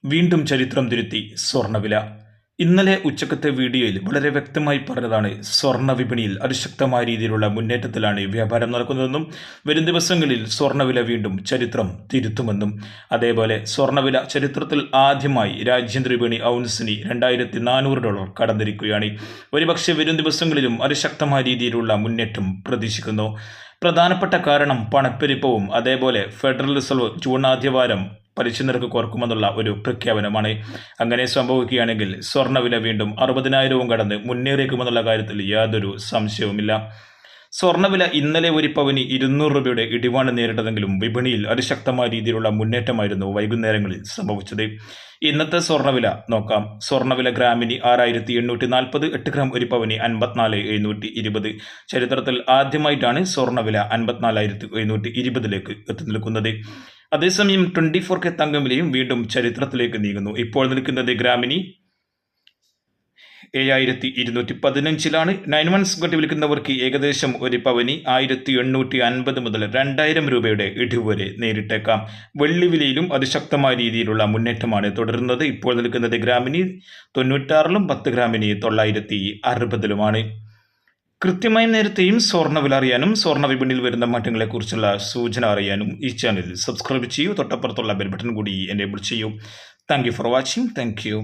വീണ്ടും ചരിത്രം തിരുത്തി സ്വർണ്ണവില. ഇന്നലെ ഉച്ചക്കത്തെ വീഡിയോയിൽ വളരെ വ്യക്തമായി പറഞ്ഞതാണ്, സ്വർണ്ണ വിപണിയിൽ അതിശക്തമായ രീതിയിലുള്ള മുന്നേറ്റത്തിലാണ് വ്യാപാരം നടക്കുന്നതെന്നും വരും ദിവസങ്ങളിൽ സ്വർണ്ണവില വീണ്ടും ചരിത്രം തിരുത്തുമെന്നും. അതേപോലെ സ്വർണ്ണവില ചരിത്രത്തിൽ ആദ്യമായി രാജ്യാന്തര വിപണി ഔൺസിന് $2,400 കടന്നിരിക്കുകയാണ്. ഒരുപക്ഷെ വരും ദിവസങ്ങളിലും അതിശക്തമായ രീതിയിലുള്ള മുന്നേറ്റം പ്രതീക്ഷിക്കുന്നു. പ്രധാനപ്പെട്ട കാരണം പണപ്പെരുപ്പവും അതേപോലെ ഫെഡറൽ റിസർവ് ജൂൺ ആദ്യവാരം പലിശ നിരക്ക് കുറക്കുമെന്നുള്ള ഒരു പ്രഖ്യാപനമാണ്. അങ്ങനെ സംഭവിക്കുകയാണെങ്കിൽ സ്വർണ്ണവില വീണ്ടും 60,000 കടന്ന് മുന്നേറിയേക്കുമെന്നുള്ള കാര്യത്തിൽ യാതൊരു സംശയവുമില്ല. സ്വർണ്ണവില ഇന്നലെ ഒരു പവന് 200 രൂപയുടെ ഇടിവാണ് നേരിട്ടതെങ്കിലും വിപണിയിൽ അതിശക്തമായ രീതിയിലുള്ള മുന്നേറ്റമായിരുന്നു വൈകുന്നേരങ്ങളിൽ സംഭവിച്ചത്. ഇന്നത്തെ സ്വർണ്ണവില നോക്കാം. സ്വർണ്ണവില ഗ്രാമിന് 6,840, 8 ഗ്രാം ഒരു പവന് 54,720. ചരിത്രത്തിൽ ആദ്യമായിട്ടാണ് സ്വർണ്ണവില 54,720 എത്തി നിൽക്കുന്നത്. അതേസമയം 24K തങ്കം വിലയും വീണ്ടും ചരിത്രത്തിലേക്ക് നീങ്ങുന്നു. ഇപ്പോൾ നിൽക്കുന്നത് ഗ്രാമിന് 7,215 9 months കൊണ്ട് വിൽക്കുന്നവർക്ക് ഏകദേശം ഒരു പവന് 1,850 മുതൽ 2,000 രൂപയുടെ ഇടിവ് വരെ നേരിട്ടേക്കാം. വെള്ളി വിലയിലും അതിശക്തമായ രീതിയിലുള്ള മുന്നേറ്റമാണ് തുടരുന്നത്. ഇപ്പോൾ നിൽക്കുന്നത് ഗ്രാമിന് 96 10 ഗ്രാമിന് 960. കൃത്യമായ നേരത്തെയും സ്വർണ്ണവില അറിയാനും സ്വർണ്ണ വിപണിയിൽ വരുന്ന മാറ്റങ്ങളെക്കുറിച്ചുള്ള സൂചന അറിയാനും ഈ ചാനൽ സബ്സ്ക്രൈബ് ചെയ്യൂ. തൊട്ടപ്പുറത്തുള്ള ബെൽ ബട്ടൺ കൂടി എനേബിൾ ചെയ്യൂ. Thank you for watching. Thank you.